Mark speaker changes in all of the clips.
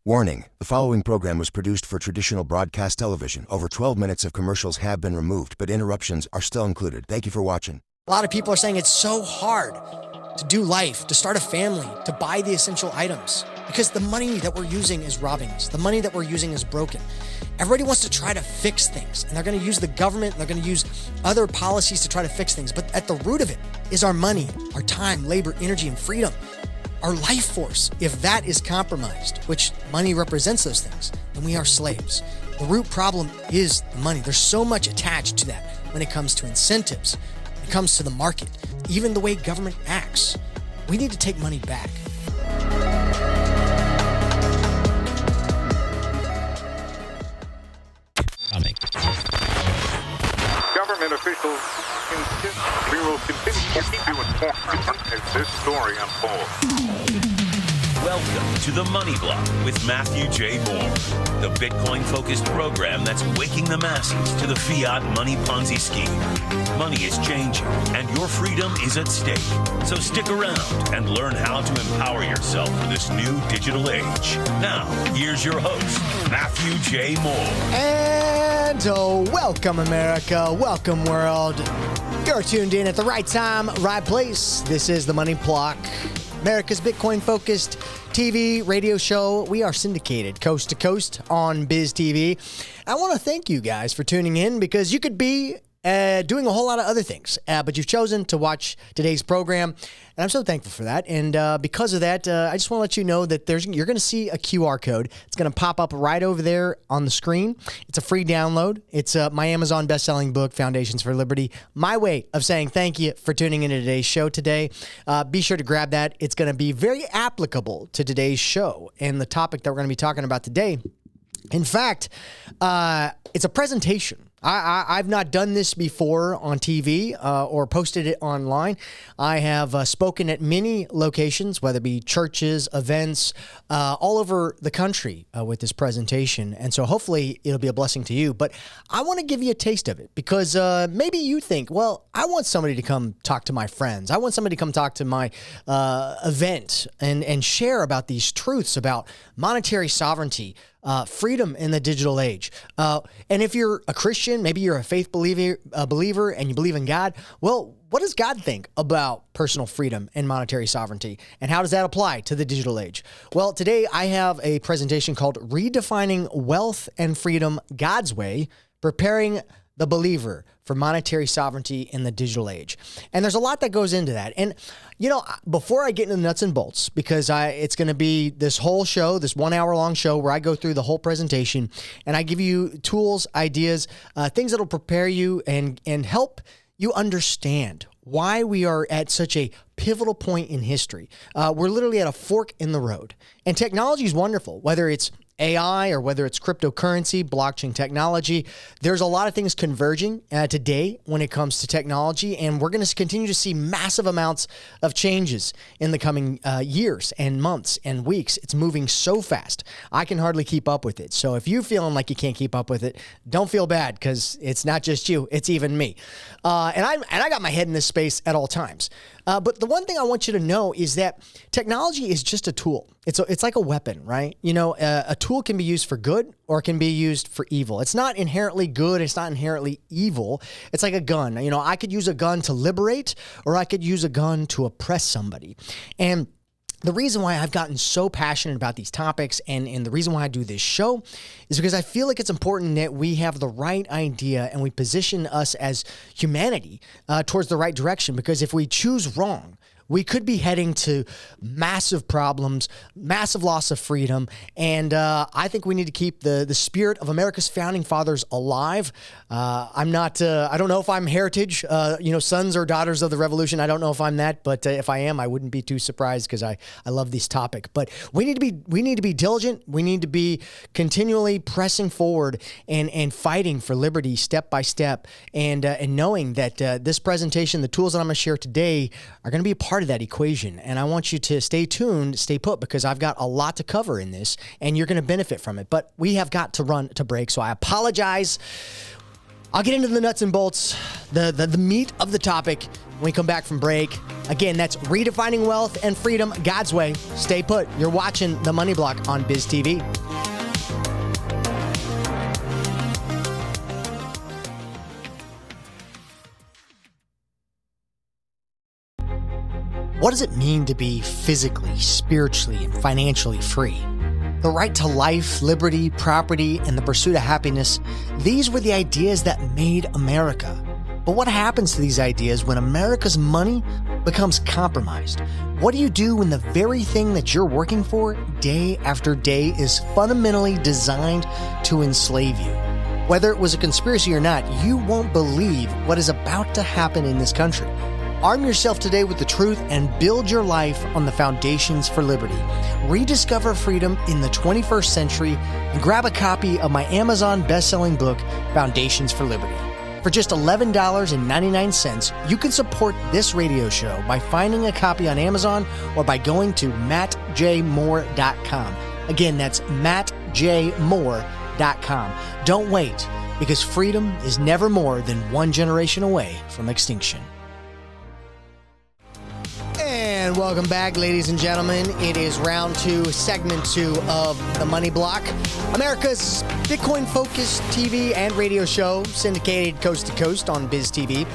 Speaker 1: Warning, the following program was produced for traditional broadcast television. Over 12 minutes of commercials have been removed, but interruptions are still included. Thank you for watching.
Speaker 2: A lot of people are saying it's so hard to do life, to start a family, to buy the essential items, because the money that we're using is robbing us. The money that we're using is broken. Everybody wants to try to fix things, and they're going to use the government, and they're going to use other policies to try to fix things. But at the root of it is our money, our time, labor, energy, and freedom. Our life force. If that is compromised, which money represents those things, then we are slaves. The root problem is the money. There's so much attached to that when it comes to incentives, when it comes to the market, even the way government acts. We need to take money back.
Speaker 3: Government officials insist we will continue to keep you informed as this story unfolds.
Speaker 4: Welcome to the Money Block with Matthew J. Moore, the Bitcoin-focused program that's waking the masses to the fiat money Ponzi scheme. Money is changing, and your freedom is at stake. So stick around and learn how to empower yourself for this new digital age. Now, here's your host, Matthew J. Moore.
Speaker 2: And welcome, America. Welcome, world. You're tuned in at the right time, right place. This is the Money Block, America's Bitcoin-focused TV, radio show. We are syndicated coast to coast on Biz TV. I want to thank you guys for tuning in, because you could be doing a whole lot of other things, but you've chosen to watch today's program, and I'm so thankful for that. And because of that, I just want to let you know that you're going to see a QR code. It's going to pop up right over there on the screen. It's a free download. It's my Amazon best-selling book, Foundations for Liberty. My way of saying thank you for tuning into today's show today. Be sure to grab that. It's going to be very applicable to today's show and the topic that we're going to be talking about today. In fact, it's a presentation. I've not done this before on TV or posted it online. I have spoken at many locations, whether it be churches, events, all over the country with this presentation. And so hopefully it'll be a blessing to you. But I want to give you a taste of it, because maybe you think, well, I want somebody to come talk to my friends. I want somebody to come talk to my event and share about these truths about monetary sovereignty, freedom in the digital age. And if you're a Christian, maybe you're a faith believer and you believe in God, well, what does God think about personal freedom and monetary sovereignty? And how does that apply to the digital age? Well, today I have a presentation called Redefining Wealth and Freedom God's Way, Preparing the Believer for Monetary Sovereignty in the Digital Age. And there's a lot that goes into that. And, you know, before I get into the nuts and bolts, because it's going to be this whole show, this 1 hour long show where I go through the whole presentation and I give you tools, ideas, things that'll prepare you and help you understand why we are at such a pivotal point in history. We're literally at a fork in the road. And technology is wonderful, whether it's AI or whether it's cryptocurrency, blockchain technology. There's a lot of things converging today when it comes to technology, and we're going to continue to see massive amounts of changes in the coming years and months and weeks. It's moving so fast. I can hardly keep up with it. So if you're feeling like you can't keep up with it, don't feel bad, because it's not just you, it's even me. And I got my head in this space at all times. But the one thing I want you to know is that technology is just a tool. It's like a weapon, right? You know, a tool can be used for good or it can be used for evil. It's not inherently good. It's not inherently evil. It's like a gun. You know, I could use a gun to liberate, or I could use a gun to oppress somebody. And the reason why I've gotten so passionate about these topics and the reason why I do this show is because I feel like it's important that we have the right idea and we position us as humanity towards the right direction. Because if we choose wrong, we could be heading to massive problems, massive loss of freedom, and I think we need to keep the spirit of America's founding fathers alive. I don't know if I'm heritage, sons or daughters of the revolution. I don't know if I'm that, but if I am, I wouldn't be too surprised, because I love this topic. But we need to be diligent. We need to be continually pressing forward and fighting for liberty step by step, and knowing that this presentation, the tools that I'm going to share today, are going to be a part of that equation. And I want you to stay tuned, stay put, because I've got a lot to cover in this and you're going to benefit from it. But we have got to run to break, so I apologize. I'll get into the nuts and bolts, the meat of the topic when we come back from break. Again, that's Redefining Wealth and Freedom God's Way. Stay put. You're watching The Money Block on Biz TV. What does it mean to be physically, spiritually, and financially free? The right to life, liberty, property, and the pursuit of happiness, these were the ideas that made America. But what happens to these ideas when America's money becomes compromised? What do you do when the very thing that you're working for day after day is fundamentally designed to enslave you? Whether it was a conspiracy or not, you won't believe what is about to happen in this country. Arm yourself today with the truth and build your life on the foundations for liberty. Rediscover freedom in the 21st century and grab a copy of my Amazon best-selling book, Foundations for Liberty. For just $11.99, you can support this radio show by finding a copy on Amazon or by going to mattjmoore.com. Again, that's mattjmoore.com. Don't wait, because freedom is never more than one generation away from extinction. And welcome back, ladies and gentlemen. It is round two, segment two of The Money Block, America's Bitcoin-focused TV and radio show, syndicated coast to coast on Biz TV.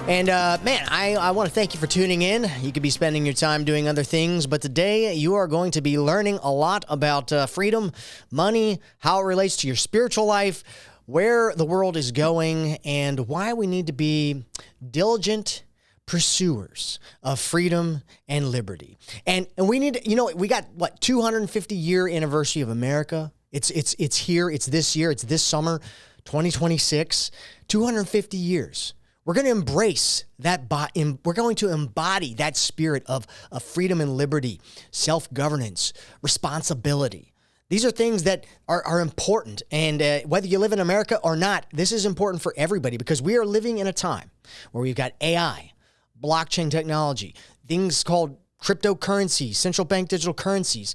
Speaker 2: And man, I want to thank you for tuning in. You could be spending your time doing other things, but today you are going to be learning a lot about freedom, money, how it relates to your spiritual life, where the world is going, and why we need to be diligent pursuers of freedom and liberty. And we need, we got 250-year anniversary of America. It's here. It's this year. It's this summer, 2026. 250 years. We're going to embrace that. We're going to embody that spirit of freedom and liberty, self-governance, responsibility. These are things that are important. And whether you live in America or not, this is important for everybody, because we are living in a time where we've got AI, blockchain technology, things called cryptocurrencies, central bank digital currencies.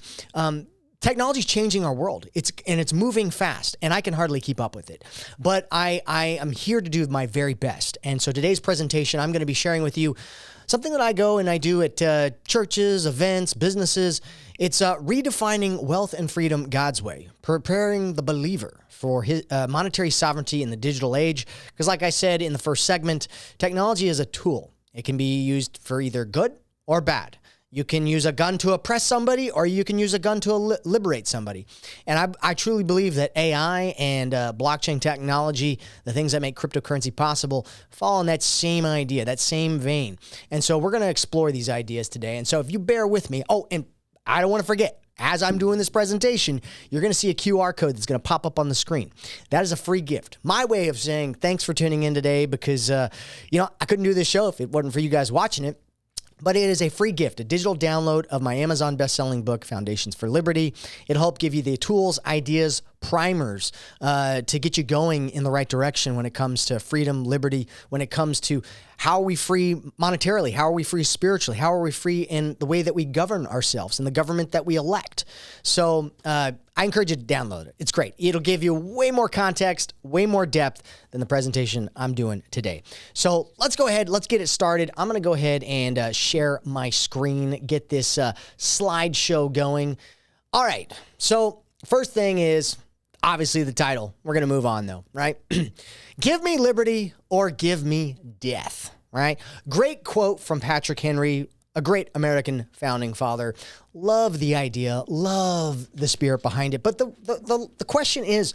Speaker 2: Technology is changing our world. It's moving fast, and I can hardly keep up with it. But I am here to do my very best. And so today's presentation, I'm going to be sharing with you something that I go and I do at churches, events, businesses. It's redefining wealth and freedom God's way, preparing the believer for his monetary sovereignty in the digital age. Because like I said in the first segment, technology is a tool. It can be used for either good or bad. You can use a gun to oppress somebody, or you can use a gun to liberate somebody. And I truly believe that AI and blockchain technology, the things that make cryptocurrency possible, fall in that same idea, that same vein. And so we're going to explore these ideas today. And so if you bear with me, and I don't want to forget, as I'm doing this presentation, you're going to see a QR code that's going to pop up on the screen. That is a free gift. My way of saying thanks for tuning in today, because, I couldn't do this show if it wasn't for you guys watching it. But it is a free gift, a digital download of my Amazon best-selling book, Foundations for Liberty. It'll help give you the tools, ideas, primers to get you going in the right direction when it comes to freedom, liberty, when it comes to how are we free monetarily, how are we free spiritually, how are we free in the way that we govern ourselves and the government that we elect. So I encourage you to download it. It's great. It'll give you way more context, way more depth than the presentation I'm doing today. So let's go ahead. Let's get it started. I'm going to go ahead and share my screen, get this slideshow going. All right. So first thing is obviously the title. We're going to move on though, right? Give me liberty or give me death, right? Great quote from Patrick Henry, a great American founding father. Love the idea, love the spirit behind it. But the question is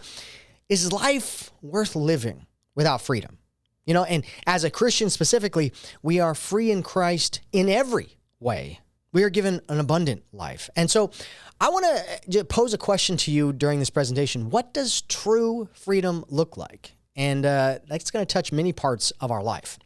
Speaker 2: life worth living without freedom? And as a Christian specifically, we are free in Christ in every way. We are given an abundant life. And so I want to pose a question to you during this presentation. What does true freedom look like? And that's going to touch many parts of our life.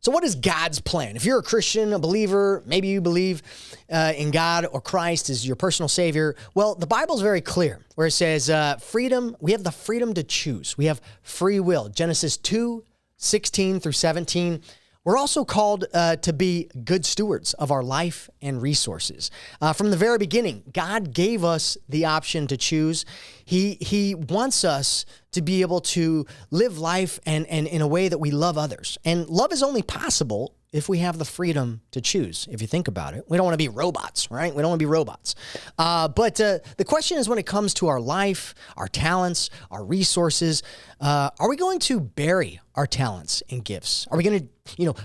Speaker 2: So what is God's plan? If you're a Christian, a believer, maybe you believe in God or Christ as your personal savior, well, the Bible's very clear where it says freedom, we have the freedom to choose. We have free will. Genesis 2:16 through 17. we're also called to be good stewards of our life and resources. From the very beginning, God gave us the option to choose. He wants us to be able to live life and in a way that we love others. And love is only possible if we have the freedom to choose, if you think about it. We don't want to be robots, right? We don't want to be robots. But the question is, when it comes to our life, our talents, our resources, are we going to bury our talents and gifts? Are we going to,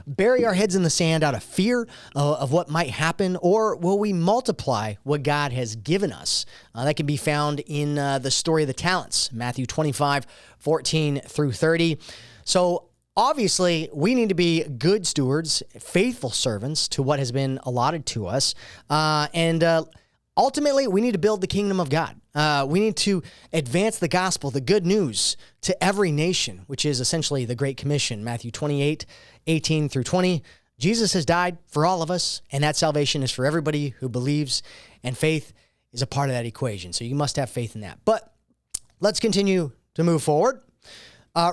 Speaker 2: bury our heads in the sand out of fear of what might happen? Or will we multiply what God has given us? That can be found in the story of the talents, Matthew 25:14 through 30. So obviously, we need to be good stewards, faithful servants to what has been allotted to us. And ultimately, we need to build the kingdom of God. We need to advance the gospel, the good news, to every nation, which is essentially the Great Commission, Matthew 28:18 through 20. Jesus has died for all of us, and that salvation is for everybody who believes, and faith is a part of that equation. So you must have faith in that. But let's continue to move forward.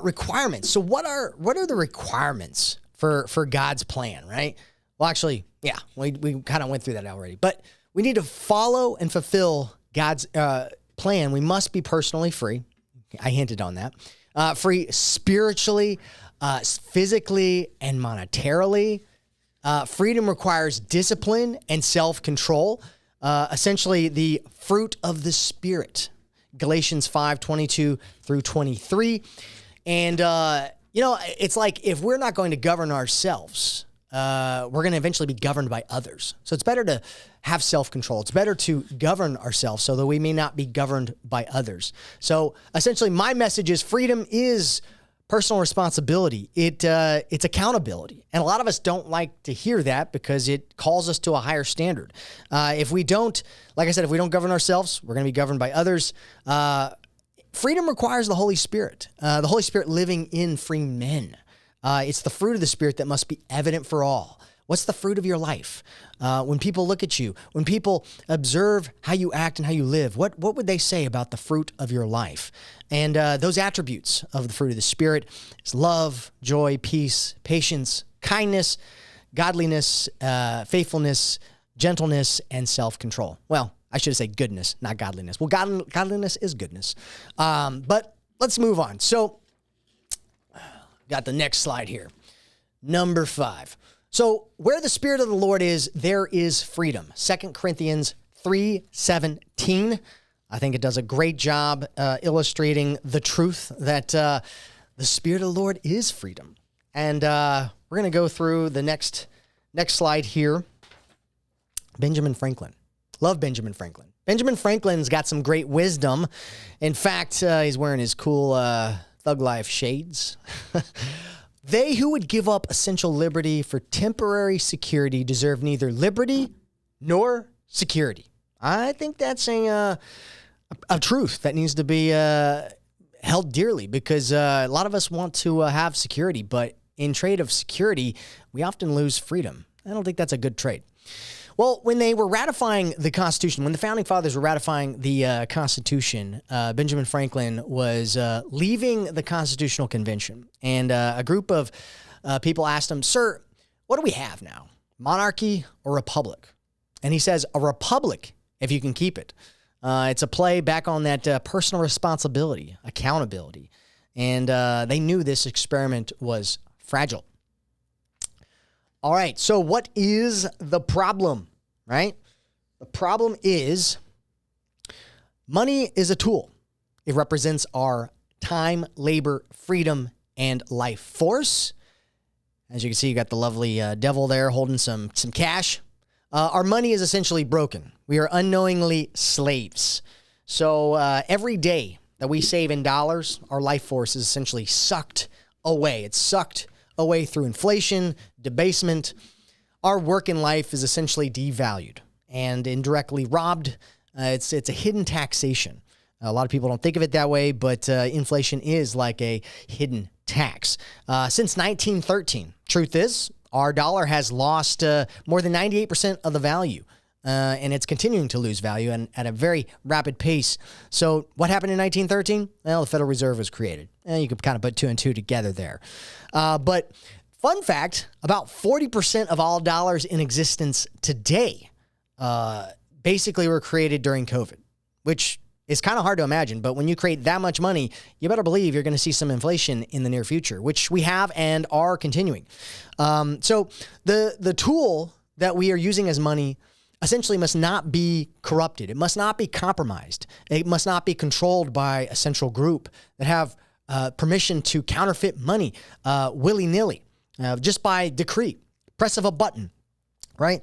Speaker 2: Requirements. So what are the requirements for God's plan, right? Well, actually, yeah, we kind of went through that already. But we need to follow and fulfill God's plan. We must be personally free. I hinted on that. Free spiritually, physically, and monetarily. Freedom requires discipline and self-control. Essentially, the fruit of the Spirit. Galatians 5:22 through 23. And, it's like if we're not going to govern ourselves, we're going to eventually be governed by others. So it's better to have self-control. It's better to govern ourselves so that we may not be governed by others. So essentially, my message is freedom is personal responsibility. It's accountability. And a lot of us don't like to hear that because it calls us to a higher standard. If we don't govern ourselves, we're going to be governed by others. Freedom requires the Holy Spirit, the Holy Spirit living in free men. It's the fruit of the Spirit that must be evident for all. What's the fruit of your life? When people look at you, when people observe how you act and how you live, what would they say about the fruit of your life? And those attributes of the fruit of the Spirit is love, joy, peace, patience, kindness, godliness, faithfulness, gentleness, and self-control. Well, I should say goodness, not godliness. Well, godliness is goodness. But let's move on. So, got the next slide here. Number 5. So, where the Spirit of the Lord is, there is freedom. 2 Corinthians 3:17. I think it does a great job illustrating the truth that the Spirit of the Lord is freedom. And we're going to go through the next slide here. Benjamin Franklin. Love Benjamin Franklin. Benjamin Franklin's got some great wisdom. In fact, he's wearing his cool Thug Life shades. They who would give up essential liberty for temporary security deserve neither liberty nor security. I think that's a truth that needs to be held dearly because a lot of us want to have security, but in trade of security, we often lose freedom. I don't think that's a good trade. Well, when they were ratifying the Constitution, when the Founding Fathers were ratifying the Constitution, Benjamin Franklin was leaving the Constitutional Convention. And a group of people asked him, "Sir, what do we have now? Monarchy or republic?" And he says, "A republic, if you can keep it." It's a play back on that personal responsibility, accountability. And they knew this experiment was fragile. All right, so what is the problem, right? The problem is money is a tool. It represents our time, labor, freedom, and life force. As you can see, you got the lovely devil there holding some cash. Our money is essentially broken. We are unknowingly slaves. So every day that we save in dollars, our life force is essentially sucked away. It's sucked away through inflation, debasement. Our work in life is essentially devalued and indirectly robbed. It's a hidden taxation. A lot of people don't think of it that way, but inflation is like a hidden tax. Since 1913, truth is, our dollar has lost more than 98% of the value. And it's continuing to lose value and at a very rapid pace. So what happened in 1913? Well, the Federal Reserve was created. And you could kind of put 2 and 2 together there. But Fun fact, about 40% of all dollars in existence today basically were created during COVID, which is kind of hard to imagine. But when you create that much money, you better believe you're going to see some inflation in the near future, which we have and are continuing. So the tool that we are using as money essentially must not be corrupted. It must not be compromised. It must not be controlled by a central group that have permission to counterfeit money willy-nilly, just by decree, press of a button, right?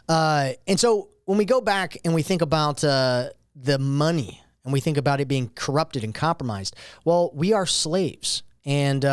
Speaker 2: And so when we go back and we think about the money and we think about it being corrupted and compromised, well, we are slaves. And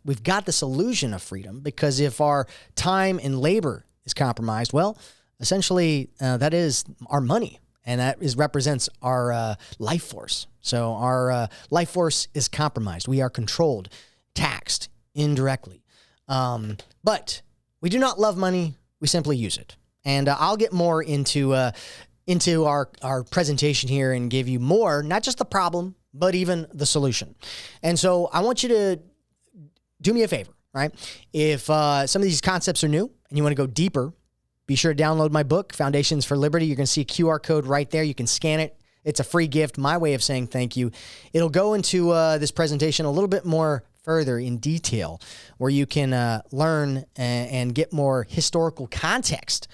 Speaker 2: we've got this illusion of freedom because if our time and labor is compromised, well, essentially that is our money. And that represents our life force. So our life force is compromised. We are controlled, taxed indirectly. But we do not love money. We simply use it. And I'll get more into our presentation here and give you more, not just the problem, but even the solution. And so I want you to do me a favor, right? If some of these concepts are new and you want to go deeper, be sure to download my book, Foundations for Liberty. You're going to see a QR code right there. You can scan it. It's a free gift, my way of saying thank you. It'll go into this presentation a little bit more further in detail where you can learn and get more historical context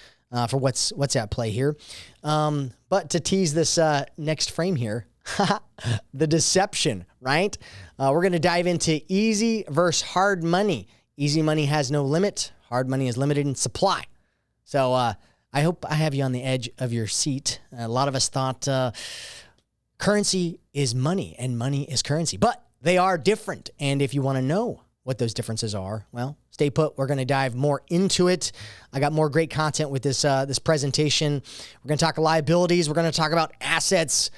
Speaker 2: for what's at play here. But to tease this next frame here, the deception, right? We're going to dive into easy versus hard money. Easy money has no limit. Hard money is limited in supply. So I hope I have you on the edge of your seat. A lot of us thought currency is money and money is currency, but they are different. And if you want to know what those differences are, well, stay put. We're going to dive more into it. I got more great content with this presentation. We're going to talk liabilities. We're going to talk about assets.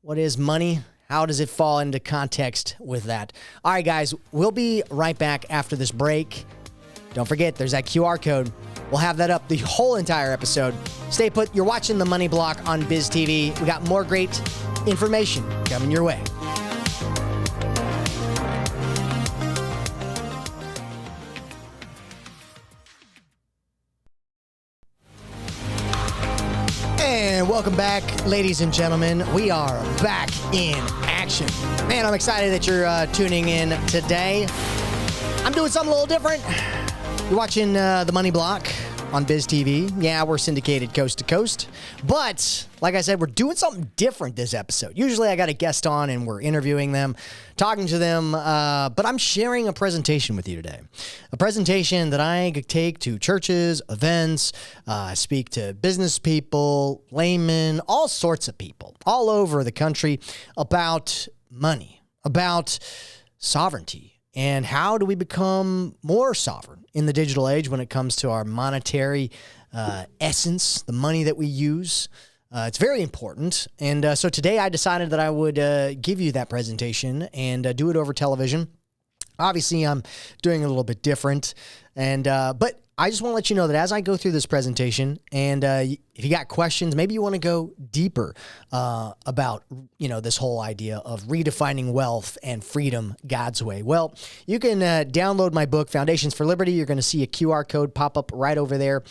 Speaker 2: What is money? How does it fall into context with that? All right, guys, we'll be right back after this break. Don't forget, there's that QR code. We'll have that up the whole entire episode. Stay put. You're watching The Money Block on Biz TV. We got more great information coming your way. And welcome back, ladies and gentlemen. We are back in action. Man, I'm excited that you're tuning in today. I'm doing something a little different. You're watching The Money Block on Biz TV. Yeah, we're syndicated coast to coast. But, like I said, we're doing something different this episode. Usually I got a guest on and we're interviewing them, talking to them, but I'm sharing a presentation with you today. A presentation that I take to churches, events, speak to business people, laymen, all sorts of people all over the country about money, about sovereignty. And how do we become more sovereign in the digital age when it comes to our monetary essence, the money that we use? It's very important. And so today I decided that I would give you that presentation and do it over television. Obviously, I'm doing a little bit different. But I just want to let you know that as I go through this presentation, and if you got questions, maybe you want to go deeper about, this whole idea of redefining wealth and freedom God's way. Well, you can download my book, Foundations for Liberty. You're going to see a QR code pop up right over there.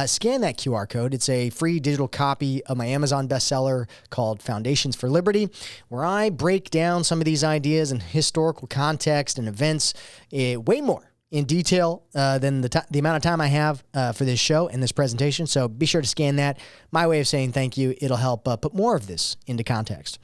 Speaker 2: Scan that QR code. It's a free digital copy of my Amazon bestseller called Foundations for Liberty, where I break down some of these ideas and historical context and events way more in detail than the amount of time I have for this show and this presentation. So be sure to scan that. My way of saying thank you. It'll help put more of this into context.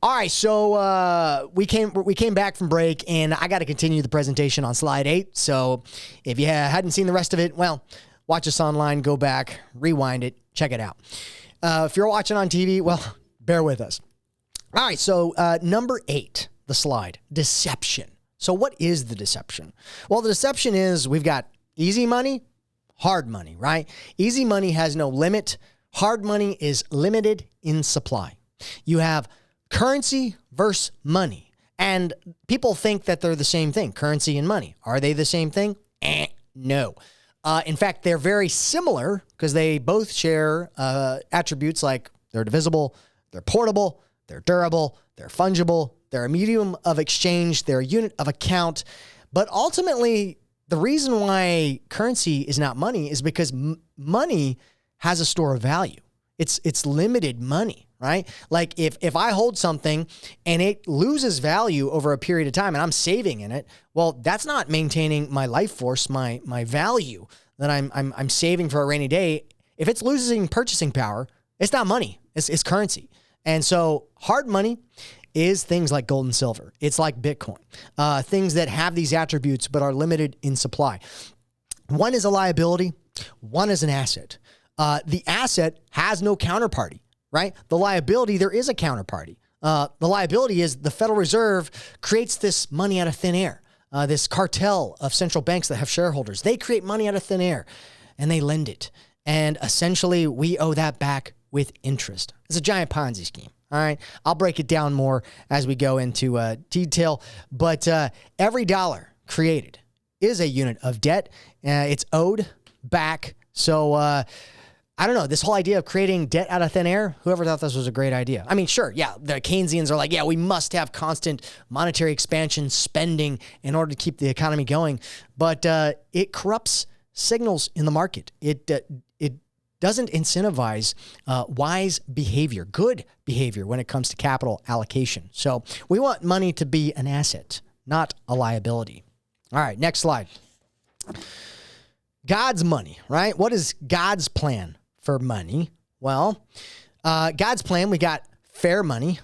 Speaker 2: All right, so we came back from break, and I got to continue the presentation on slide 8. So if you hadn't seen the rest of it, well, watch us online, go back, rewind it, check it out. If you're watching on TV, well, bear with us. All right, so number 8, the slide, deception. So what is the deception? Well, the deception is we've got easy money, hard money, right? Easy money has no limit. Hard money is limited in supply. You have currency versus money. And people think that they're the same thing, currency and money. Are they the same thing? No. In fact, they're very similar because they both share attributes like they're divisible, they're portable, they're durable, they're fungible, they're a medium of exchange, they're a unit of account, but ultimately the reason why currency is not money is because money has a store of value. It's limited money, right? Like if I hold something and it loses value over a period of time and I'm saving in it, well, that's not maintaining my life force, my value that I'm saving for a rainy day. If it's losing purchasing power, it's not money. It's currency. And so hard money is things like gold and silver. It's like Bitcoin, things that have these attributes but are limited in supply. One is a liability. One is an asset. The asset has no counterparty, right? The liability, there is a counterparty. The liability is the Federal Reserve creates this money out of thin air, this cartel of central banks that have shareholders. They create money out of thin air and they lend it. And essentially, we owe that back with interest. It's a giant Ponzi scheme. All right. I'll break it down more as we go into detail. But every dollar created is a unit of debt. It's owed back. So I don't know. This whole idea of creating debt out of thin air, whoever thought this was a great idea. I mean, sure. Yeah. The Keynesians are like, yeah, we must have constant monetary expansion spending in order to keep the economy going. But it corrupts signals in the market. It doesn't incentivize wise behavior, good behavior when it comes to capital allocation. So we want money to be an asset, not a liability. All right, next slide. God's money, right? What is God's plan for money? Well, God's plan, we got fair money.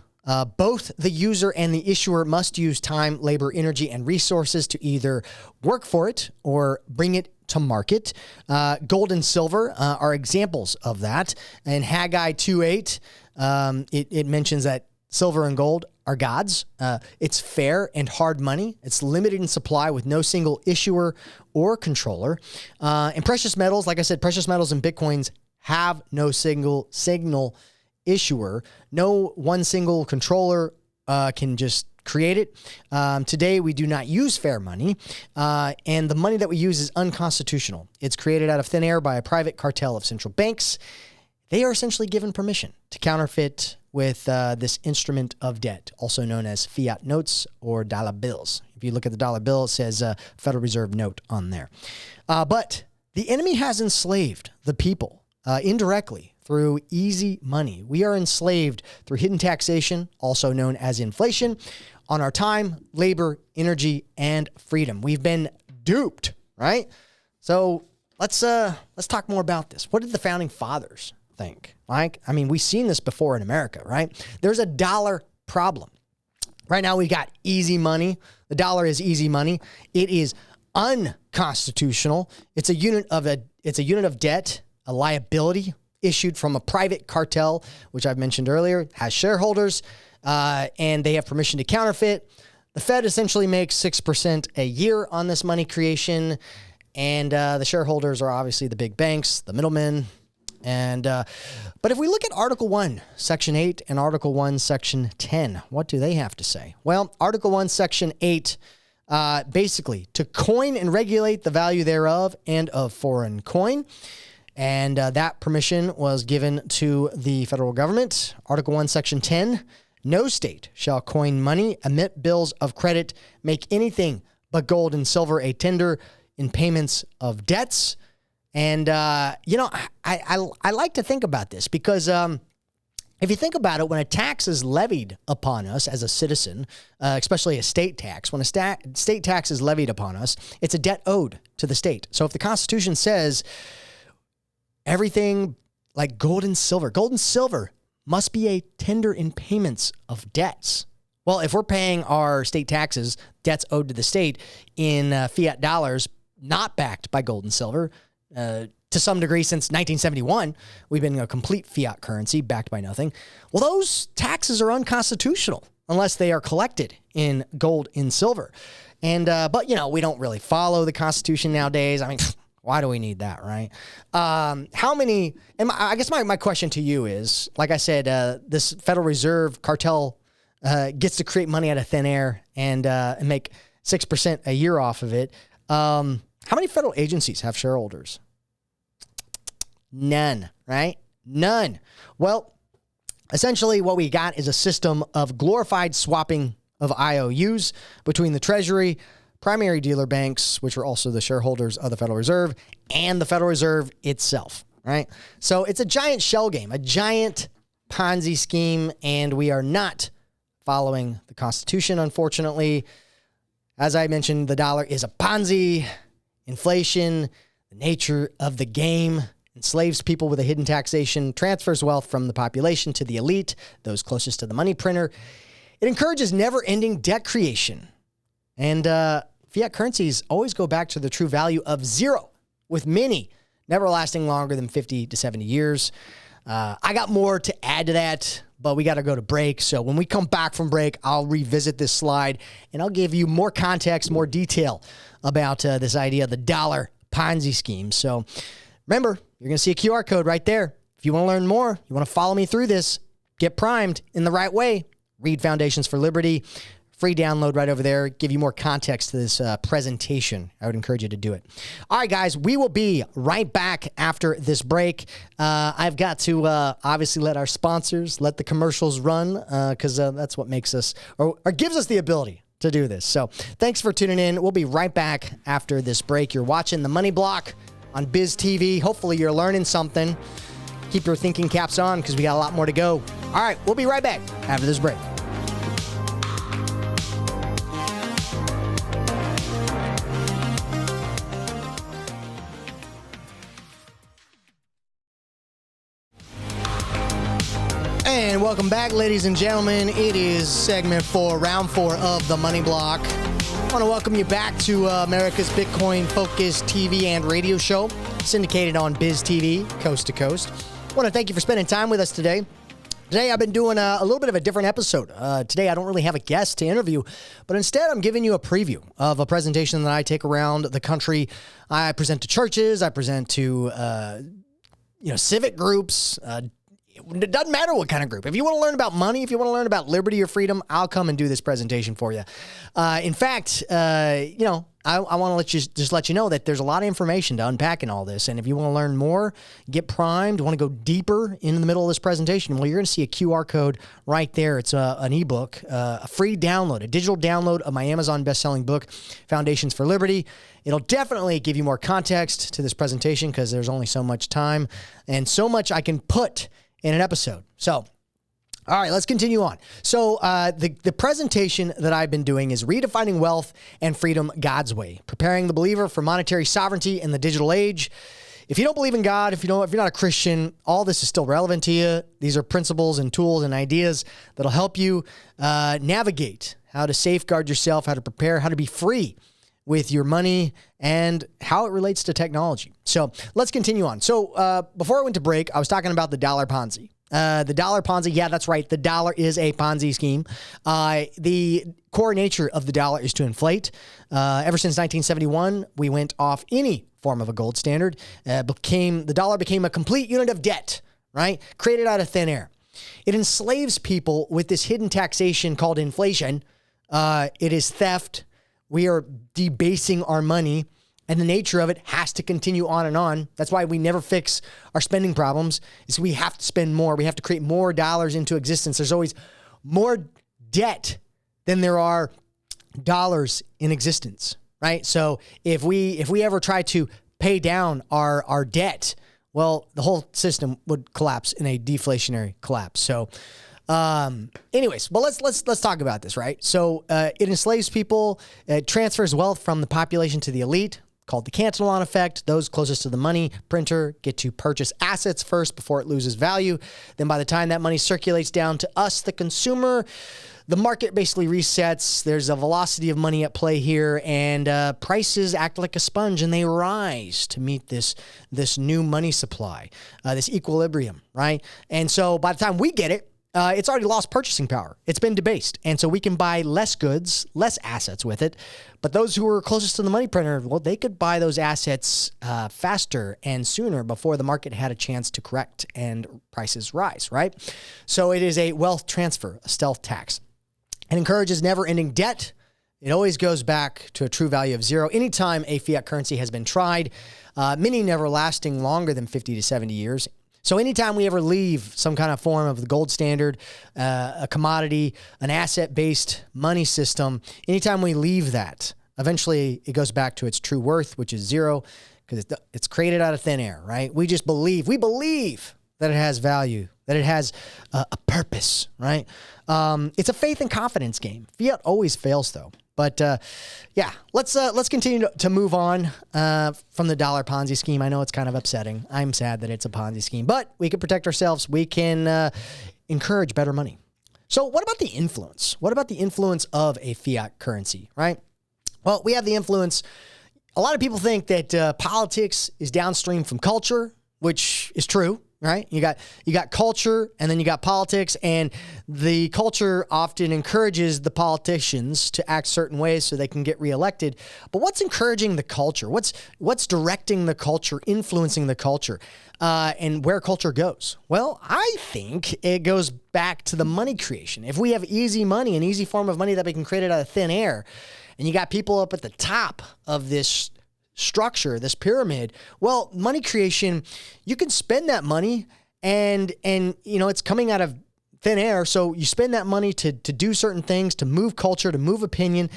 Speaker 2: Both the user and the issuer must use time, labor, energy, and resources to either work for it or bring it to market. Gold and silver are examples of that. In Haggai 2:8, it mentions that silver and gold are God's. It's fair and hard money. It's limited in supply with no single issuer or controller. And precious metals, like I said, precious metals and Bitcoins have no single signal issuer. No one single controller can just create it. Today, we do not use fair money, and the money that we use is unconstitutional. It's created out of thin air by a private cartel of central banks. They are essentially given permission to counterfeit with this instrument of debt, also known as fiat notes or dollar bills. If you look at the dollar bill, it says Federal Reserve note on there. But the enemy has enslaved the people indirectly through easy money. We are enslaved through hidden taxation, also known as inflation, on our time, labor, energy, and freedom. We've been duped, right? So let's talk more about this. What did the founding fathers think? Like, I mean, we've seen this before in America, right? There's a dollar problem. Right now we got easy money. The dollar is easy money. It is unconstitutional. It's a unit of debt, a liability issued from a private cartel, which I've mentioned earlier, has shareholders, and they have permission to counterfeit. The Fed essentially makes 6% a year on this money creation, and the shareholders are obviously the big banks, the middlemen. And but if we look at Article 1, Section 8, and Article 1, Section 10, what do they have to say? Well, Article 1, Section 8, basically, to coin and regulate the value thereof and of foreign coin. And that permission was given to the federal government. Article 1, Section 10, no state shall coin money, emit bills of credit, make anything but gold and silver a tender in payments of debts. And, I like to think about this because if you think about it, when a tax is levied upon us as a citizen, especially a state tax, when a state tax is levied upon us, it's a debt owed to the state. So if the Constitution says everything like gold and silver must be a tender in payments of debts. Well, if we're paying our state taxes, debts owed to the state in fiat dollars, not backed by gold and silver, to some degree since 1971, we've been a complete fiat currency backed by nothing. Well, those taxes are unconstitutional unless they are collected in gold and silver. And, but we don't really follow the Constitution nowadays. I mean, why do we need that, right? I guess my question to you is, like I said, this Federal Reserve cartel gets to create money out of thin air and make 6% a year off of it. How many federal agencies have shareholders? None, right? None. Well, essentially what we got is a system of glorified swapping of IOUs between the Treasury, primary dealer banks, which are also the shareholders of the Federal Reserve, and the Federal Reserve itself, right? So it's a giant shell game, a giant Ponzi scheme, and we are not following the Constitution, unfortunately. As I mentioned, the dollar is a Ponzi. Inflation, the nature of the game, enslaves people with a hidden taxation, transfers wealth from the population to the elite, those closest to the money printer. It encourages never-ending debt creation. And fiat currencies always go back to the true value of zero, with many never lasting longer than 50 to 70 years. I got more to add to that, but we got to go to break. So when we come back from break, I'll revisit this slide, and I'll give you more context, more detail about this idea of the dollar Ponzi scheme. So remember, you're going to see a QR code right there. If you want to learn more, you want to follow me through this, get primed in the right way, read Foundations for Liberty. Free download right over there. Give you more context to this presentation. I would encourage you to do it. All right, guys, we will be right back after this break. I've got to obviously let our sponsors, let the commercials run, because that's what makes us, or gives us the ability to do this. So thanks for tuning in. We'll be right back after this break. You're watching The Money Block on Biz TV. Hopefully you're learning something. Keep your thinking caps on, because we got a lot more to go. All right, we'll be right back after this break. And welcome back, ladies and gentlemen. It is segment 4, round 4 of the Money Block. I want to welcome you back to America's Bitcoin-focused TV and radio show, syndicated on Biz TV, coast to coast. I want to thank you for spending time with us today. Today, I've been doing a little bit of a different episode. Today, I don't really have a guest to interview, but instead, I'm giving you a preview of a presentation that I take around the country. I present to churches. I present to civic groups. It doesn't matter what kind of group. If you want to learn about money, if you want to learn about liberty or freedom, I'll come and do this presentation for you. In fact, I want to let you know that there's a lot of information to unpack in all this. And if you want to learn more, get primed, want to go deeper in the middle of this presentation, well, you're going to see a QR code right there. It's an ebook, a free download, a digital download of my Amazon best-selling book, Foundations for Liberty. It'll definitely give you more context to this presentation, because there's only so much time and so much I can put in an episode. So, all right, let's continue on. So the presentation that I've been doing is Redefining Wealth and Freedom God's Way, preparing the believer for monetary sovereignty in the digital age. If you don't believe in God, if you're not a Christian, all this is still relevant to you. These are principles and tools and ideas that'll help you navigate how to safeguard yourself, how to prepare, how to be free with your money, and how it relates to technology. So let's continue on. So before I went to break, I was talking about the dollar Ponzi. The dollar Ponzi, yeah, that's right. The dollar is a Ponzi scheme. The core nature of the dollar is to inflate. Ever since 1971, we went off any form of a gold standard. The dollar became a complete unit of debt, right? Created out of thin air. It enslaves people with this hidden taxation called inflation. It is theft. We are debasing our money, and the nature of it has to continue on and on. That's why we never fix our spending problems, is we have to spend more. We have to create more dollars into existence. There's always more debt than there are dollars in existence, right? So if we ever try to pay down our debt, well, the whole system would collapse in a deflationary collapse. So anyways, well, let's talk about this, right? So it enslaves people, it transfers wealth from the population to the elite, called the Cantillon effect. Those closest to the money printer get to purchase assets first before it loses value. Then by the time that money circulates down to us, the consumer, the market basically resets. There's a velocity of money at play here, and prices act like a sponge, and they rise to meet this new money supply, this equilibrium, right? And so by the time we get it, it's already lost purchasing power. It's been debased. And so we can buy less goods, less assets with it. But those who are closest to the money printer, well, they could buy those assets faster and sooner before the market had a chance to correct and prices rise, right? So it is a wealth transfer, a stealth tax. It encourages never-ending debt. It always goes back to a true value of zero. Anytime a fiat currency has been tried, many never lasting longer than 50 to 70 years. So anytime we ever leave some kind of form of the gold standard, a commodity, an asset-based money system, anytime we leave that, eventually it goes back to its true worth, which is zero, because it's created out of thin air, right? We believe that it has value, that it has a purpose, right? It's a faith and confidence game. Fiat always fails, though. But yeah, let's continue to move on from the dollar Ponzi scheme. I know it's kind of upsetting. I'm sad that it's a Ponzi scheme, but we can protect ourselves. We can encourage better money. So what about the influence? What about the influence of a fiat currency, right? Well, we have the influence. A lot of people think that politics is downstream from culture, which is true. Right? You got culture and then you got politics, and the culture often encourages the politicians to act certain ways so they can get reelected. But what's encouraging the culture? What's directing the culture, influencing the culture, and where culture goes? Well, I think it goes back to the money creation. If we have easy money, an easy form of money that we can create out of thin air, and you got people up at the top of this structure, this pyramid, well, money creation, you can spend that money and it's coming out of thin air. So you spend that money to do certain things, to move culture, to move opinion,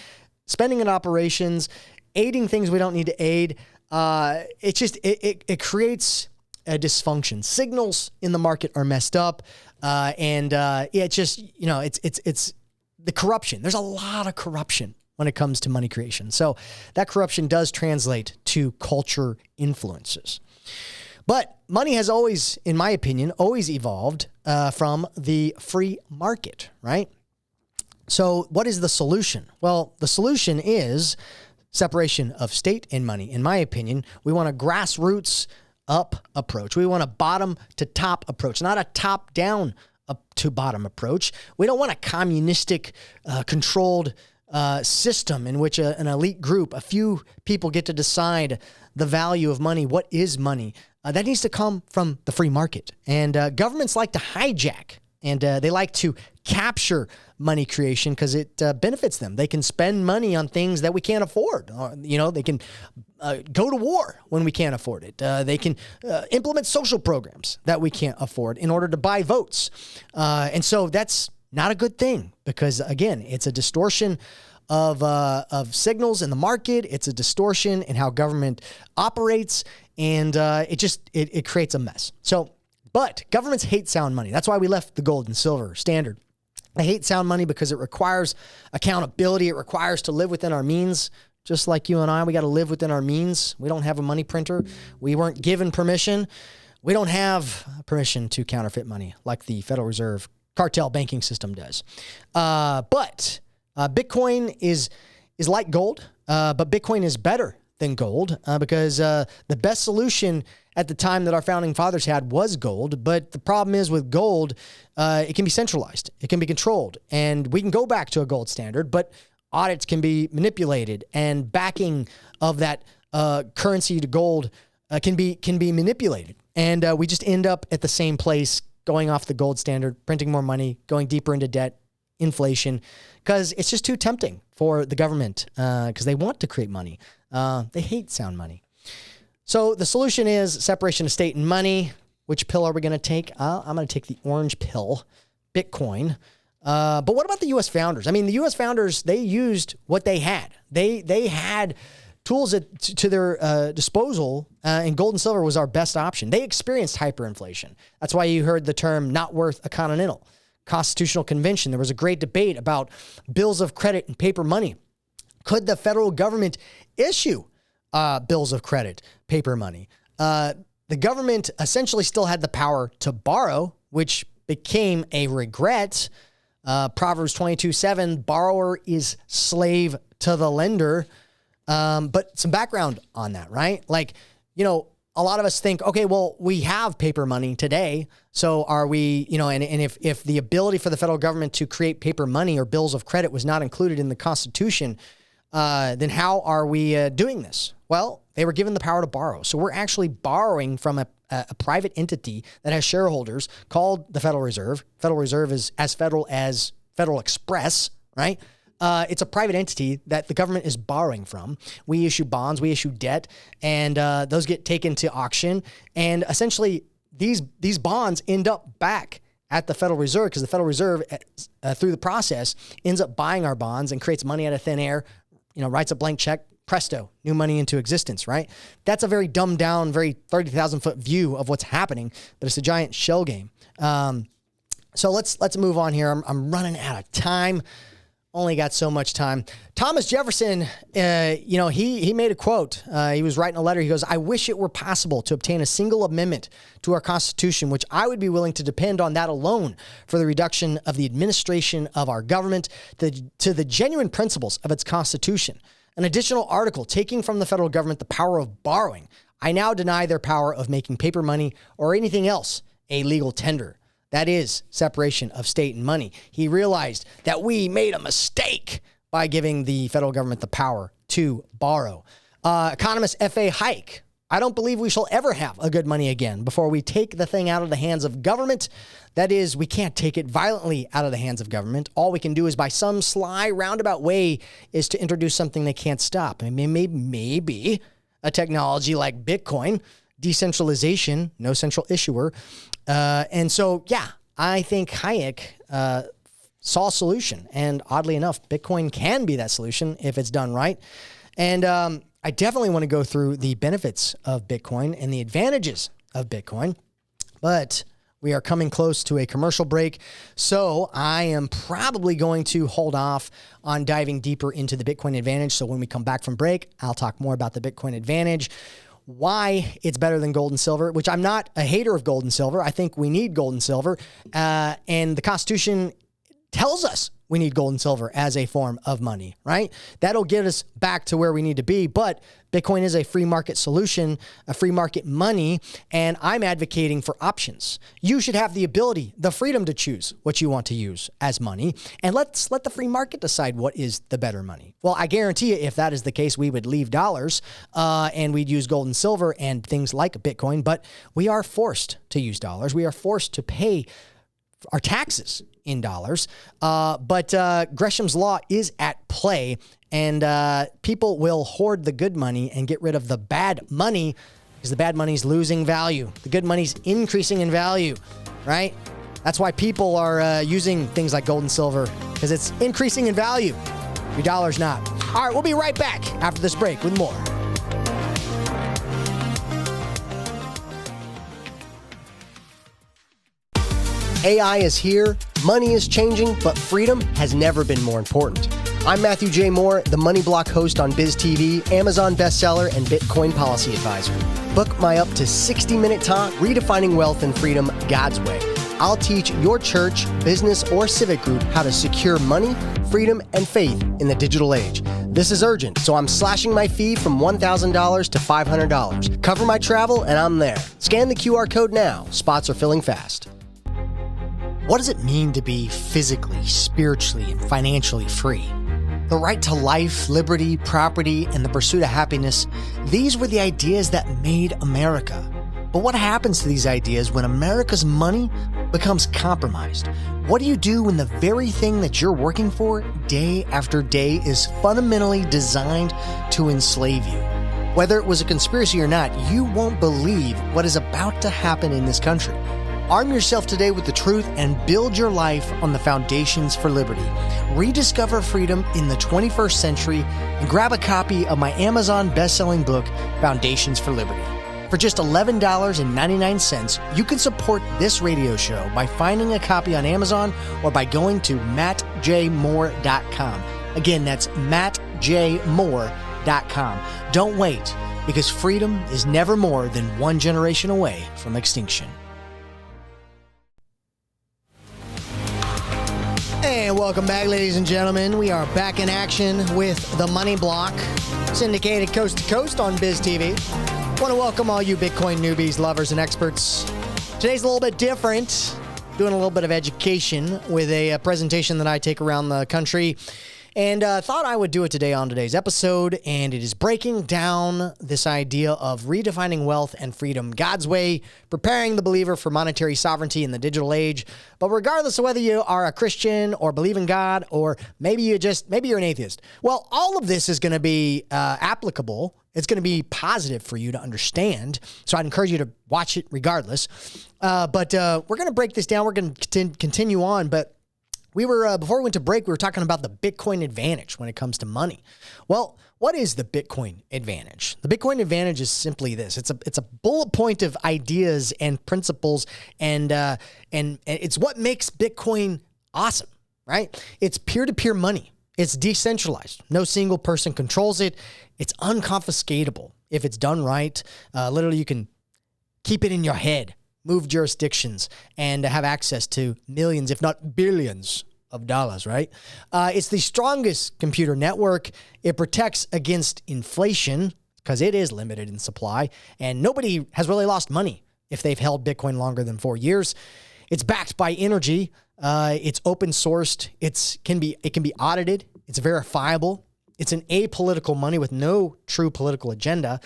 Speaker 2: spending in operations, aiding things we don't need to aid. It creates a dysfunction. Signals in the market are messed up. It's the corruption. There's a lot of corruption when it comes to money creation. So that corruption does translate to culture influences. But money has always, in my opinion, evolved from the free market, right? So what is the solution? Well, the solution is separation of state and money. In my opinion, we want a grassroots up approach. We want a bottom to top approach, not a top down up to bottom approach. We don't want a communistic controlled system in which an elite group, a few people get to decide the value of money. What is money? That needs to come from the free market. And governments like to hijack and they like to capture money creation because it benefits them. They can spend money on things that we can't afford. They can go to war when we can't afford it. They can implement social programs that we can't afford in order to buy votes. And so that's not a good thing because, again, it's a distortion of signals in the market. It's a distortion in how government operates, and it creates a mess. But governments hate sound money. That's why we left the gold and silver standard. I hate sound money because it requires accountability. It requires to live within our means. Just like you and I, we got to live within our means. We don't have a money printer. We weren't given permission. We don't have permission to counterfeit money like the Federal Reserve cartel banking system does. But Bitcoin is like gold, but Bitcoin is better than gold because the best solution at the time that our founding fathers had was gold. But the problem is with gold, it can be centralized. It can be controlled. And we can go back to a gold standard, but audits can be manipulated and backing of that currency to gold can be manipulated. And we just end up at the same place, going off the gold standard, printing more money, going deeper into debt, inflation, because it's just too tempting for the government because they want to create money. They hate sound money. So the solution is separation of state and money. Which pill are we going to take? I'm going to take the orange pill, Bitcoin. But what about the U.S. founders? I mean, the U.S. founders, they used what they had. They had tools to their disposal, and gold and silver was our best option. They experienced hyperinflation. That's why you heard the term not worth a continental. Constitutional Convention, there was a great debate about bills of credit and paper money. Could the federal government issue bills of credit, paper money? The government essentially still had the power to borrow, which became a regret. Proverbs 22:7, borrower is slave to the lender. But some background on that, right? A lot of us think, okay, well, we have paper money today. So are we, and if the ability for the federal government to create paper money or bills of credit was not included in the Constitution, then how are we doing this? Well, they were given the power to borrow. So we're actually borrowing from a private entity that has shareholders called the Federal Reserve. Federal Reserve is as federal as Federal Express, right? It's a private entity that the government is borrowing from. We issue bonds, we issue debt, and those get taken to auction. And essentially, these bonds end up back at the Federal Reserve because the Federal Reserve, through the process, ends up buying our bonds and creates money out of thin air, writes a blank check, presto, new money into existence, right? That's a very dumbed down, very 30,000 foot view of what's happening, but it's a giant shell game. So let's move on here. I'm running out of time. Only got so much time. Thomas Jefferson, he made a quote. He was writing a letter. He goes, "I wish it were possible to obtain a single amendment to our Constitution, which I would be willing to depend on that alone for the reduction of the administration of our government to the genuine principles of its Constitution. An additional article taking from the federal government the power of borrowing. I now deny their power of making paper money or anything else a legal tender." That is separation of state and money. He realized that we made a mistake by giving the federal government the power to borrow. Economist F.A. Hayek, "I don't believe we shall ever have a good money again before we take the thing out of the hands of government. That is, we can't take it violently out of the hands of government. All we can do is by some sly roundabout way is to introduce something they can't stop. I mean, maybe a technology like Bitcoin, decentralization, no central issuer. And so, I think Hayek saw a solution. And oddly enough, Bitcoin can be that solution if it's done right. And I definitely want to go through the benefits of Bitcoin and the advantages of Bitcoin. But we are coming close to a commercial break, so I am probably going to hold off on diving deeper into the Bitcoin advantage. So when we come back from break, I'll talk more about the Bitcoin advantage, why it's better than gold and silver, which I'm not a hater of gold and silver. I think we need gold and silver. And the Constitution tells us we need gold and silver as a form of money, right? That'll get us back to where we need to be. But Bitcoin is a free market solution, a free market money, and I'm advocating for options. You should have the ability, the freedom to choose what you want to use as money, and let's let the free market decide what is the better money. Well, I guarantee you, if that is the case, we would leave dollars and we'd use gold and silver and things like Bitcoin, but we are forced to use dollars. We are forced to pay our taxes in dollars. But Gresham's law is at play, and people will hoard the good money and get rid of the bad money because the bad money's losing value. The good money's increasing in value, right? That's why people are using things like gold and silver, because it's increasing in value. Your dollar's not. All right, we'll be right back after this break with more. AI is here, money is changing, but freedom has never been more important. I'm Matthew J. Moore, the Money Block host on Biz TV, Amazon bestseller, and Bitcoin policy advisor. Book my up to 60-minute talk, Redefining Wealth and Freedom God's Way. I'll teach your church, business, or civic group how to secure money, freedom, and faith in the digital age. This is urgent, so I'm slashing my fee from $1,000 to $500. Cover my travel, and I'm there. Scan the QR code now. Spots are filling fast. What does it mean to be physically, spiritually, and financially free? The right to life, liberty, property, and the pursuit of happiness, these were the ideas that made America. But what happens to these ideas when America's money becomes compromised? What do you do when the very thing that you're working for day after day is fundamentally designed to enslave you? Whether it was a conspiracy or not, you won't believe what is about to happen in this country. Arm yourself today with the truth and build your life on the foundations for liberty. Rediscover freedom in the 21st century and grab a copy of my Amazon best-selling book, Foundations for Liberty. For just $11.99, you can support this radio show by finding a copy on Amazon or by going to mattjmoore.com. Again, that's mattjmoore.com. Don't wait, because freedom is never more than one generation away from extinction. And welcome back, ladies and gentlemen. We are back in action with the Money Block, syndicated coast to coast on Biz TV. Want to welcome all you Bitcoin newbies, lovers, and experts. Today's a little bit different. Doing a little bit of education with a presentation that I take around the country. And thought I would do it today on today's episode, and it is breaking down this idea of redefining wealth and freedom God's way, preparing the believer for monetary sovereignty in the digital age. But regardless of whether you are a Christian or believe in God, or maybe you're an atheist, well, all of this is going to be applicable. It's going to be positive for you to understand. So I'd encourage you to watch it regardless. But we're going to break this down. We're going to continue on, but Before we went to break, we were talking about the Bitcoin advantage when it comes to money. Well, what is the Bitcoin advantage? The Bitcoin advantage is simply this. It's a bullet point of ideas and principles, and it's what makes Bitcoin awesome, right? It's peer-to-peer money. It's decentralized. No single person controls it. It's unconfiscatable. If it's done right, literally you can keep it in your head, move jurisdictions, and have access to millions, if not billions of dollars, right? It's the strongest computer network. It protects against inflation because it is limited in supply, and nobody has really lost money if they've held Bitcoin longer than 4 years. It's backed by energy. It's open sourced. It can be audited. It's verifiable. It's an apolitical money with no true political agenda.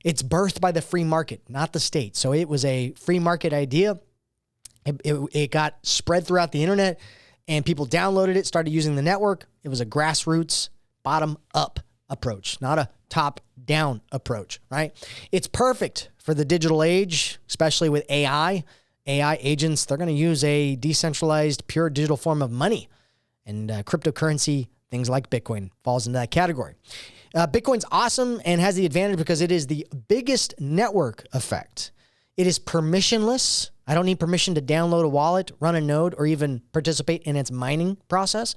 Speaker 2: It's birthed by the free market, not the state. So it was a free market idea. It got spread throughout the internet, and people downloaded it, started using the network. It was a grassroots, bottom-up approach, not a top-down approach, right? It's perfect for the digital age, especially with AI. AI agents, they're going to use a decentralized, pure digital form of money. And cryptocurrency, things like Bitcoin, falls into that category. Bitcoin's awesome and has the advantage because it is the biggest network effect. It is permissionless. I don't need permission to download a wallet, run a node, or even participate in its mining process.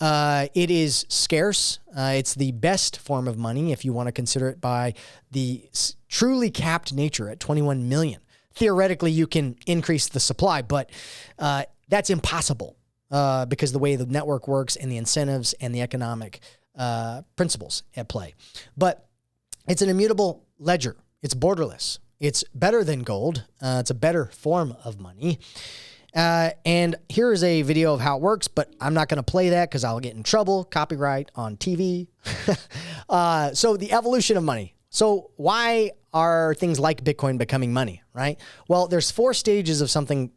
Speaker 2: It is scarce. It's the best form of money if you want to consider it by the truly capped nature at 21 million. Theoretically, you can increase the supply, but that's impossible because the way the network works and the incentives and the economic principles at play. But it's an immutable ledger. It's borderless. It's better than gold. It's a better form of money. And here is a video of how it works, but I'm not going to play that because I'll get in trouble. Copyright on TV. So the evolution of money. So why are things like Bitcoin becoming money, right? Well, there's 4 stages of something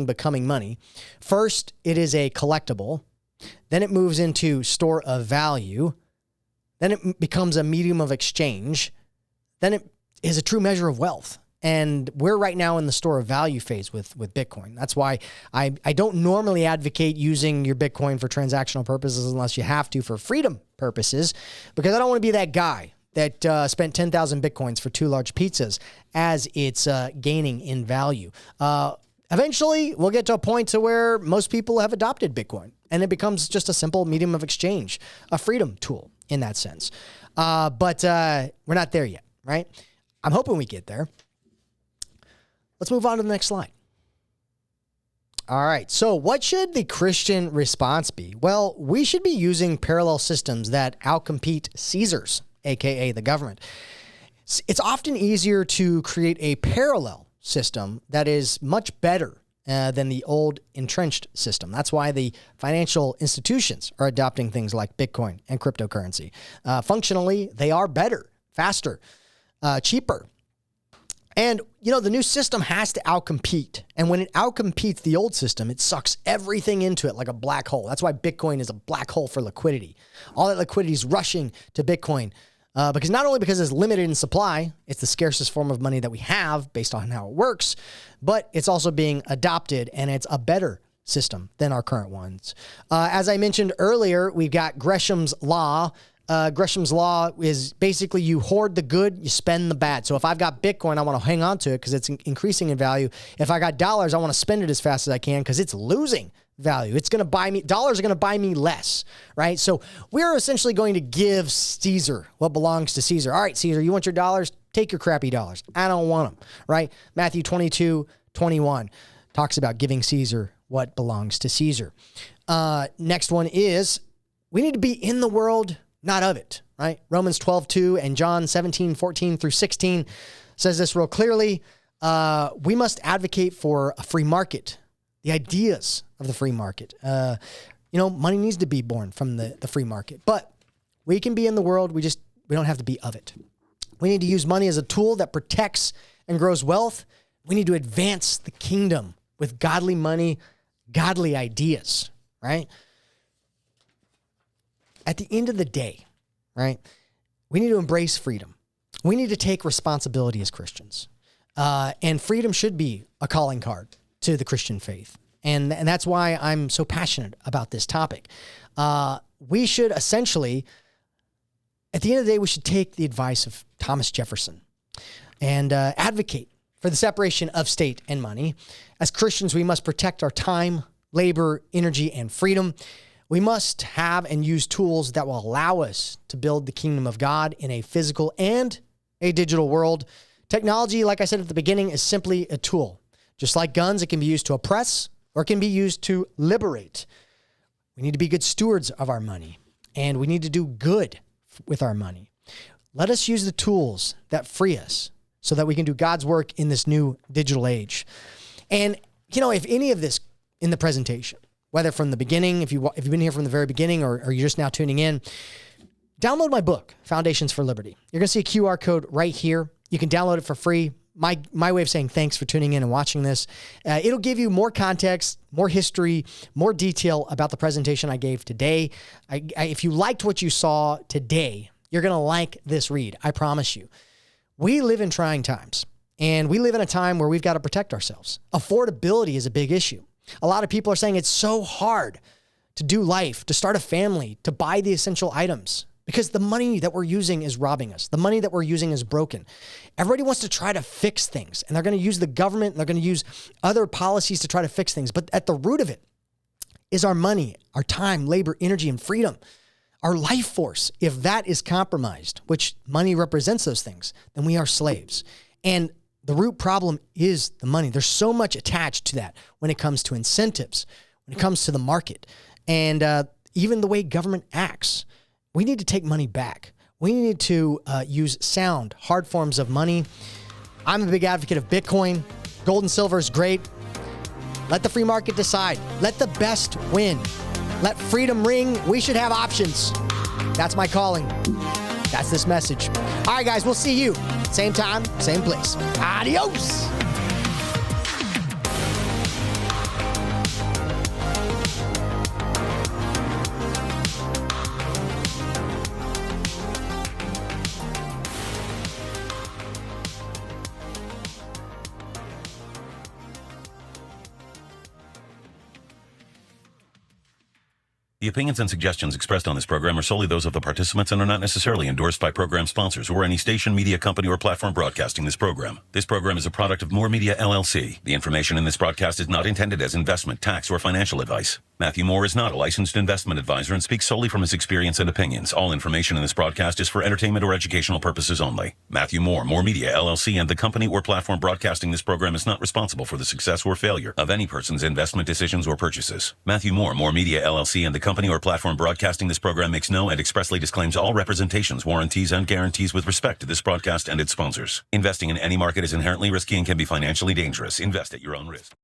Speaker 2: becoming money. First, it is a collectible. Then it moves into store of value. Then it becomes a medium of exchange. Then it is a true measure of wealth. And we're right now in the store of value phase with Bitcoin. That's why I don't normally advocate using your Bitcoin for transactional purposes unless you have to for freedom purposes, because I don't want to be that guy that spent 10,000 Bitcoins for 2 large pizzas as it's gaining in value. Eventually, we'll get to a point to where most people have adopted Bitcoin, and it becomes just a simple medium of exchange, a freedom tool in that sense. But we're not there yet, right? I'm hoping we get there. Let's move on to the next slide. All right. So what should the Christian response be? Well, we should be using parallel systems that outcompete Caesar's, aka the government. It's often easier to create a parallel system that is much better than the old entrenched system. That's why the financial institutions are adopting things like Bitcoin and cryptocurrency. Functionally, they are better, faster, cheaper. And, the new system has to outcompete. And when it outcompetes the old system, it sucks everything into it like a black hole. That's why Bitcoin is a black hole for liquidity. All that liquidity is rushing to Bitcoin because not only because it's limited in supply, it's the scarcest form of money that we have based on how it works, but it's also being adopted and it's a better system than our current ones. As I mentioned earlier, we've got Gresham's Law. Gresham's Law is basically you hoard the good, you spend the bad. So if I've got Bitcoin, I want to hang on to it because it's increasing in value. If I got dollars, I want to spend it as fast as I can because it's losing value. It's going to buy me, dollars are going to buy me less, right? So we're essentially going to give Caesar what belongs to Caesar. All right, Caesar, you want your dollars? Take your crappy dollars. I don't want them, right? Matthew 22:21 talks about giving Caesar what belongs to Caesar. Next one is we need to be in the world, not of it, right? Romans 12:2 and John 17:14-16 says this real clearly. We must advocate for a free market, the ideas of the free market. Money needs to be born from the free market, but we can be in the world. We don't have to be of it. We need to use money as a tool that protects and grows wealth. We need to advance the kingdom with godly money, godly ideas, right? At the end of the day, right, we need to embrace freedom. We need to take responsibility as Christians. And freedom should be a calling card to the Christian faith. And that's why I'm so passionate about this topic. We should essentially, at the end of the day, we should take the advice of Thomas Jefferson and advocate for the separation of state and money. As Christians, we must protect our time, labor, energy, and freedom. We must have and use tools that will allow us to build the kingdom of God in a physical and a digital world. Technology, like I said at the beginning, is simply a tool. Just like guns, it can be used to oppress or it can be used to liberate. We need to be good stewards of our money, and we need to do good with our money. Let us use the tools that free us so that we can do God's work in this new digital age. And, if any of this in the presentation, whether from the beginning, if you've been here from the very beginning or you're just now tuning in, download my book, Foundations for Liberty. You're going to see a QR code right here. You can download it for free. My way of saying thanks for tuning in and watching this. It'll give you more context, more history, more detail about the presentation I gave today. If you liked what you saw today, you're going to like this read. I promise you. We live in trying times, and we live in a time where we've got to protect ourselves. Affordability is a big issue. A lot of people are saying it's so hard to do life, to start a family, to buy the essential items because the money that we're using is robbing us. The money that we're using is broken. Everybody wants to try to fix things, and they're going to use the government, and they're going to use other policies to try to fix things. But at the root of it is our money, our time, labor, energy, and freedom. Our life force. If that is compromised, which money represents those things, then we are slaves. And the root problem is the money. There's so much attached to that when it comes to incentives, when it comes to the market, and even the way government acts. We need to take money back. We need to use sound, hard forms of money. I'm a big advocate of Bitcoin. Gold and silver is great. Let the free market decide. Let the best win. Let freedom ring. We should have options. That's my calling. That's this message. All right, guys, we'll see you. Same time, same place. Adios.
Speaker 4: The opinions and suggestions expressed on this program are solely those of the participants and are not necessarily endorsed by program sponsors or any station, media company, or platform broadcasting this program. This program is a product of More Media, LLC. The information in this broadcast is not intended as investment, tax, or financial advice. Matthew Moore is not a licensed investment advisor and speaks solely from his experience and opinions. All information in this broadcast is for entertainment or educational purposes only. Matthew Moore, More Media, LLC, and the company or platform broadcasting this program is not responsible for the success or failure of any person's investment decisions or purchases. Matthew Moore, More Media, LLC, and the company or platform broadcasting this program makes no and expressly disclaims all representations, warranties, and guarantees with respect to this broadcast and its sponsors. Investing in any market is inherently risky and can be financially dangerous. Invest at your own risk.